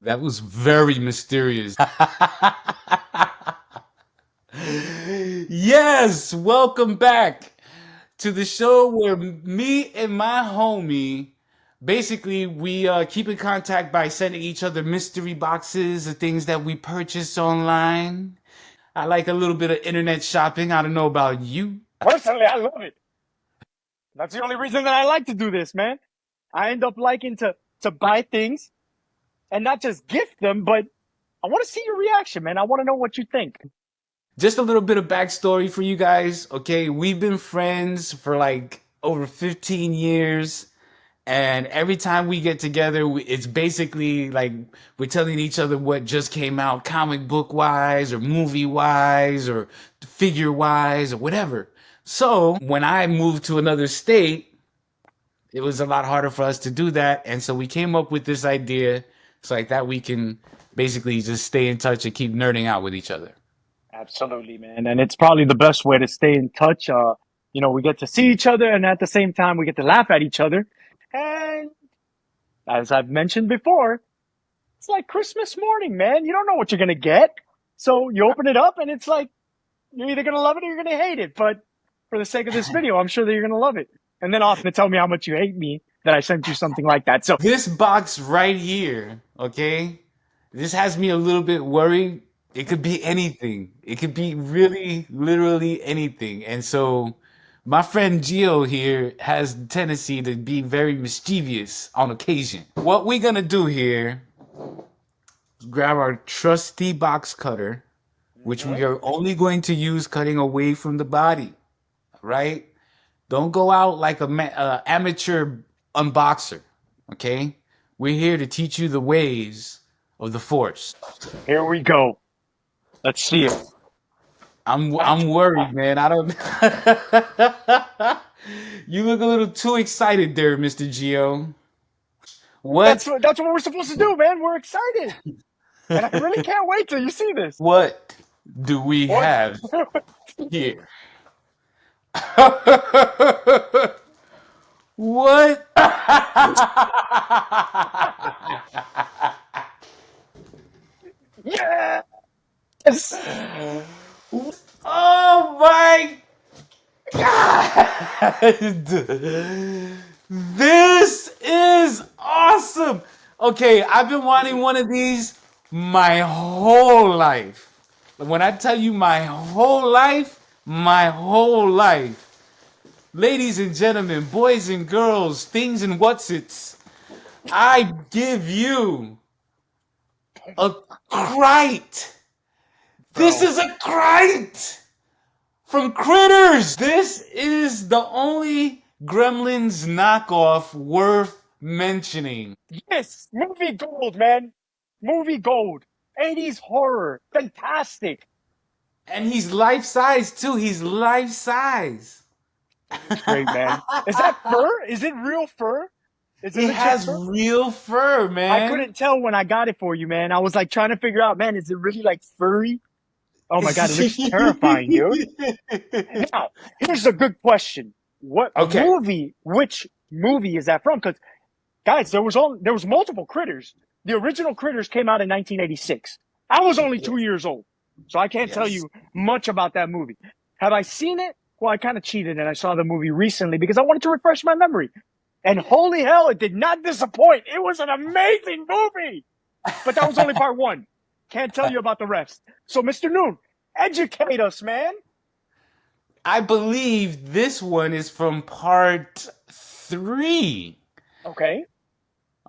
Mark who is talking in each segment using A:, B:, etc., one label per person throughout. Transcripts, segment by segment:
A: That was very mysterious. Yes, welcome back to the show where me and my homie basically we keep in contact by sending each other mystery boxes of things that we purchase online. I like a little bit of internet shopping. I don't know about you.
B: Personally, I love it. That's the only reason that I like to do this, man. I end up liking to buy things and not just gift them, but I want to see your reaction, man. I want to know what you think.
A: Just a little bit of backstory for you guys. Okay, we've been friends for like over 15 years. And every time we get together, it's basically like we're telling each other what just came out, comic book wise, or movie wise, or figure wise, or whatever. So when I moved to another state, it was a lot harder for us to do that. And so we came up with this idea. It's like that we can basically just stay in touch and keep nerding out with each other.
B: Absolutely, man. And it's probably the best way to stay in touch. We get to see each other and at the same time we get to laugh at each other. And as I've mentioned before, it's like Christmas morning, man. You don't know what you're going to get. So you open it up and it's like, you're either going to love it or you're going to hate it. But for the sake of this video, I'm sure that you're going to love it. And then off to tell me how much you hate me that I sent you something like that. So
A: This box right here, okay? This has me a little bit worried. It could be anything. It could be really, literally anything. And so my friend Gio here has the tendency to be very mischievous on occasion. What we're gonna do here is grab our trusty box cutter, which we
B: Mhm.
A: are only going to use cutting away from the body, right? Don't go out like a amateur unboxer, okay? We're here to teach you the ways of the force.
B: Here we go. Let's see it.
A: I'm worried, man. I don't. You look a little too excited there, Mr. Geo.
B: That's
A: What?
B: that's what we're supposed to do, man. We're excited, and I really can't wait till you see this.
A: What do we
B: What?
A: have here? What?
B: Yes!
A: Oh my God! This is awesome. Okay, I've been wanting one of these my whole life. When I tell you my whole life. Ladies and gentlemen, boys and girls, things and what's its, I give you a Krite. This
B: Bro.
A: is a Krite from Critters. This is the only Gremlins knockoff worth mentioning.
B: Yes! Movie gold, man. Movie gold. 80s horror. Fantastic.
A: And he's life size too. He's life size.
B: It's great, man. Is that fur? Is it real fur? Is it
A: It
B: legit
A: has
B: fur?
A: real fur,
B: I
A: man.
B: couldn't tell when I got it for you, man. I was like trying to figure out, man, is it really like furry? Oh my God, it looks terrifying, dude. Now, here's a good question.
A: Okay.
B: Which movie is that from? Because guys, there was multiple critters. The original Critters came out in 1986. I was only 2 years old, so I can't tell
A: Yes.
B: you much about that movie. Have I seen it? Well, I kind of cheated and I saw the movie recently because I wanted to refresh my memory. And holy hell, it did not disappoint. It was an amazing movie. But that was only part one. Can't tell you about the rest. So, Mr. Noon, educate us, man.
A: I believe this one is from part three.
B: Okay.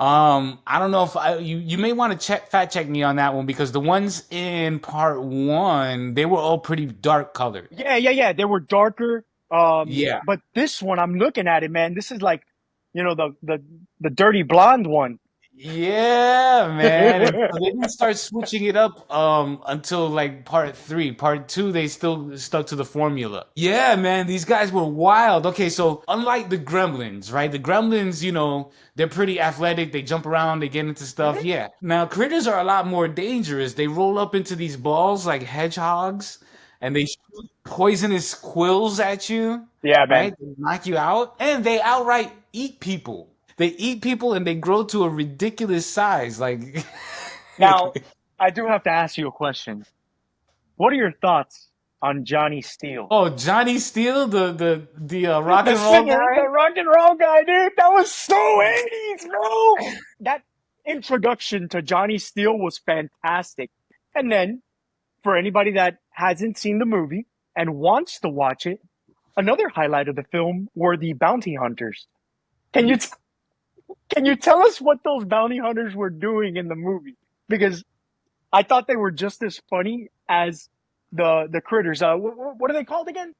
A: I don't know if you may want to fact check me on that one because the ones in part one they were all pretty dark colored.
B: Yeah, yeah, yeah. They were darker.
A: Yeah.
B: But this one, I'm looking at it, man. This is like, the dirty blonde one.
A: Yeah, man. And so they didn't start switching it up until like part three. Part two, they still stuck to the formula. Yeah, man, these guys were wild. Okay, so unlike the Gremlins, right? The Gremlins, they're pretty athletic, they jump around, they get into stuff.
B: Mhm.
A: Yeah. Now critters are a lot more dangerous. They roll up into these balls like hedgehogs and they shoot poisonous quills at you,
B: Yeah, man.
A: right? They knock you out, and they outright eat people. They eat people and they grow to a ridiculous size. Like
B: Now, I do have to ask you a question. What are your thoughts on Johnny Steele?
A: Oh, Johnny Steele, the rock
B: The
A: and roll
B: singer,
A: guy.
B: the rock and roll guy, dude. That was so 80s, bro. That introduction to Johnny Steele was fantastic. And then, for anybody that hasn't seen the movie and wants to watch it, another highlight of the film were the bounty hunters. Can you can you tell us what those bounty hunters were doing in the movie? Because I thought they were just as funny as the critters. What are they called again?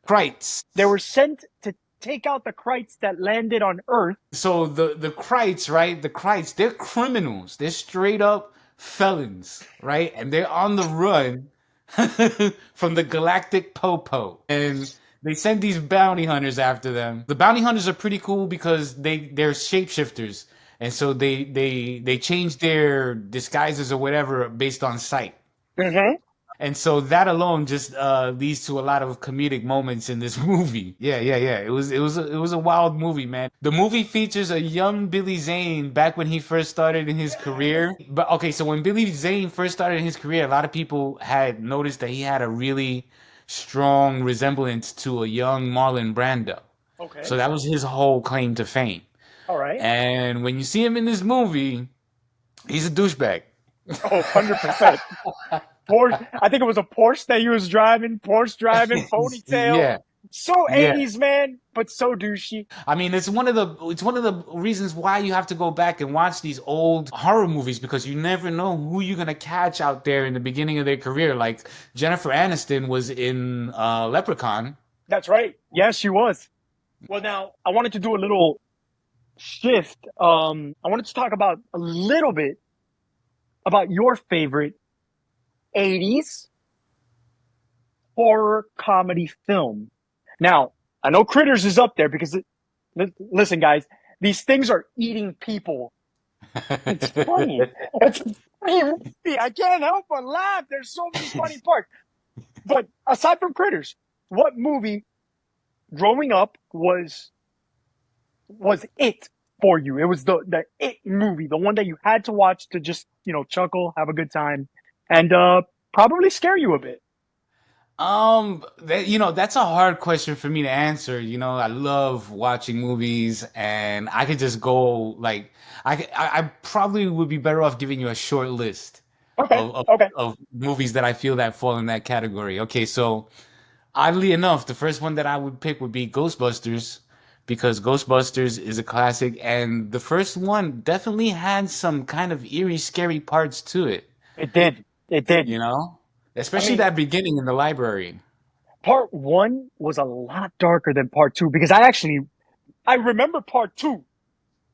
A: Krites.
B: They were sent to take out the krites that landed on Earth.
A: So the Krites, right? The Krites, they're criminals. They're straight up felons, right? And they're on the run from the galactic popo. And they send these bounty hunters after them. The bounty hunters are pretty cool because they're shapeshifters. And so they change their disguises or whatever based on sight.
B: Mm-hmm.
A: And so that alone just leads to a lot of comedic moments in this movie. Yeah. It was a wild movie, man. The movie features a young Billy Zane back when he first started in his career. But okay, so when Billy Zane first started in his career, a lot of people had noticed that he had a really strong resemblance to a young Marlon Brando.
B: Okay.
A: So that was his whole claim to fame.
B: All right.
A: And when you see him in this movie, he's a douchebag.
B: Oh, 100%. Porsche, I think it was a Porsche that he was driving, Porsche driving, ponytail.
A: Yeah,
B: So
A: yeah.
B: 80s, man, but so douchey.
A: I mean, it's one of the reasons why you have to go back and watch these old horror movies because you never know who you're gonna catch out there in the beginning of their career. Like Jennifer Aniston was in Leprechaun.
B: That's right. Yes, she was. Well, now, I wanted to do a little shift. I wanted to talk about a little bit about your favorite 80s horror comedy film. Now, I know Critters is up there because listen, guys, these things are eating people. It's funny. It's a funny movie. I can't help but laugh. There's so many funny parts. But aside from Critters, what movie growing up was it for you? It was the it movie, the one that you had to watch to just, chuckle, have a good time, and probably scare you a bit.
A: That's a hard question for me to answer. I love watching movies, and I could just go like I probably would be better off giving you a short list
B: Okay,
A: of, of
B: okay.
A: of movies that I feel that fall in that category. Okay, so oddly enough, the first one that I would pick would be Ghostbusters because Ghostbusters is a classic, and the first one definitely had some kind of eerie, scary parts to it.
B: It did. It did.
A: You know,
B: I
A: especially
B: mean,
A: that beginning in the library.
B: part one was a lot darker than part two because I remember part two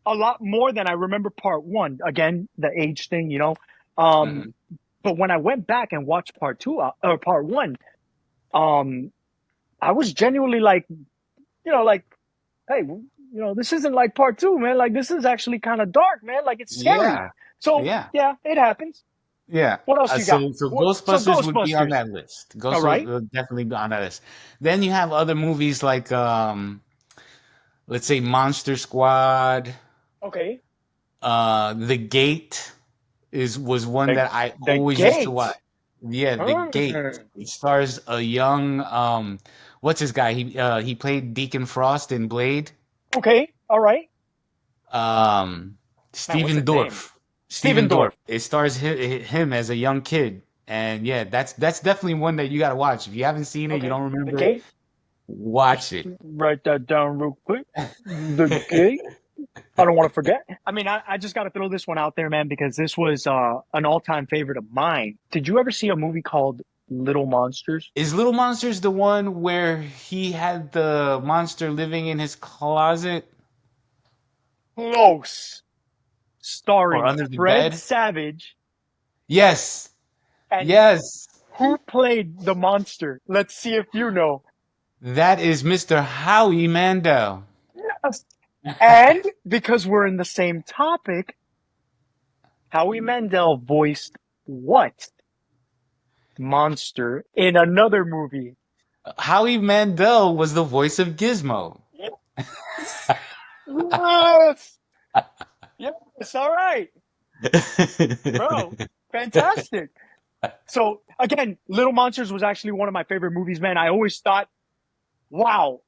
B: a lot more than I remember part one. Again, the age thing. Um,
A: Hmm.
B: but when I went back and watched part two or part one, um, I was genuinely like, hey, this isn't like part two, man. Like this is actually kind of dark, man. Like it's scary.
A: Yeah,
B: So
A: yeah,
B: yeah, it happens.
A: yeah.
B: What else you got?
A: So
B: So
A: Ghostbusters would be on
B: Ghostbusters.
A: that list.
B: All
A: Ghost
B: right.
A: will definitely be on that list. Then you have other movies like, let's say Monster Squad.
B: Okay.
A: The Gate was one
B: The
A: that I
B: the
A: always used to
B: gate.
A: watch. Yeah, The Gate.
B: Mm.
A: It stars a young what's his guy? He played Deacon Frost in Blade.
B: Okay. All right.
A: Um,
B: Man, what's
A: Steven
B: his name?
A: Dorff.
B: Steven
A: Steven Dorff.
B: Dorff.
A: It stars him as a young kid. And yeah, that's definitely one that you gotta watch. If you haven't seen it, you
B: Okay.
A: don't
B: The
A: remember it,
B: gate.
A: watch
B: Just
A: it.
B: write that down real quick. The gate. I don't want to forget. I mean, I just got to throw this one out there, man, because this was an all-time favorite of mine. Did you ever see a movie called Little Monsters?
A: Is Little Monsters the one where he had the monster living in his closet
B: Close.
A: or
B: Starring
A: under the
B: Fred
A: bed?
B: Savage.
A: Yes.
B: And
A: Yes.
B: who played the monster? Let's see if you know.
A: That is Mr. Howie Mandel.
B: Yes. And because we're in the same topic, Howie Mandel voiced what monster in another movie?
A: Howie Mandel was the voice of Gizmo.
B: Yes. Yes. Yes. All right. Bro, fantastic. So again, Little Monsters was actually one of my favorite movies, man. I always thought, wow,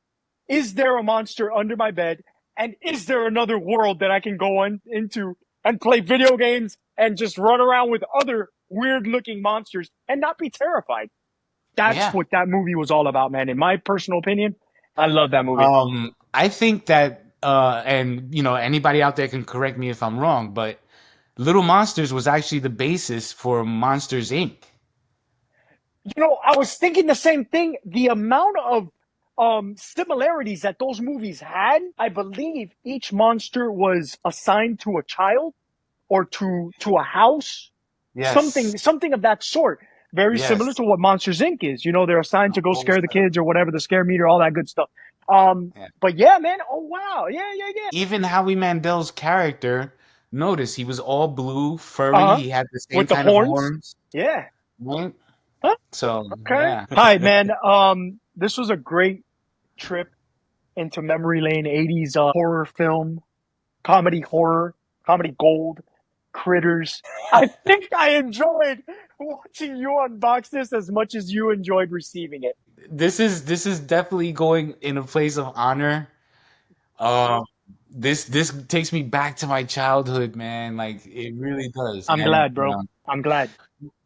B: is there a monster under my bed? And is there another world that I can go into and play video games and just run around with other weird looking monsters and not be terrified? That's
A: Yeah.
B: what that movie was all about, man. In my personal opinion, I love that movie.
A: I think that, and anybody out there can correct me if I'm wrong, but Little Monsters was actually the basis for Monsters Inc.
B: I was thinking the same thing. The amount of similarities that those movies had, I believe each monster was assigned to a child or to a house,
A: Yes.
B: something of that sort. Very similar
A: Yes.
B: to what Monsters Inc. is. They're assigned
A: The
B: to go
A: whole
B: scare the
A: setup.
B: kids or whatever, the scare meter, all that good stuff.
A: Yeah.
B: But yeah, man. Oh wow. Yeah, yeah, yeah.
A: Even Howie Mandel's character, notice he was all blue, furry.
B: Uh huh.
A: He had the same
B: With the
A: kind of
B: horns.
A: horns,
B: Yeah.
A: right?
B: Huh?
A: So,
B: Okay.
A: yeah.
B: All right, man. This was a great trip into memory lane. 80s horror film, comedy horror, comedy gold, critters. I think I enjoyed watching you unbox this as much as you enjoyed receiving it.
A: This is definitely going in a place of honor. Um, this takes me back to my childhood, man. Like it really does.
B: I'm
A: And
B: glad, bro. I'm glad.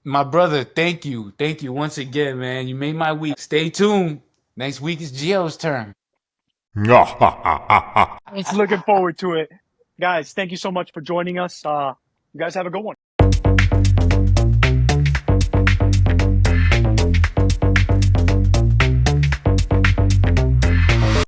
A: my brother, thank you once again, man. You made my week. Stay tuned. Next week is Gio's turn.
B: Looking forward to it. Guys, thank you so much for joining us. You guys have a good one.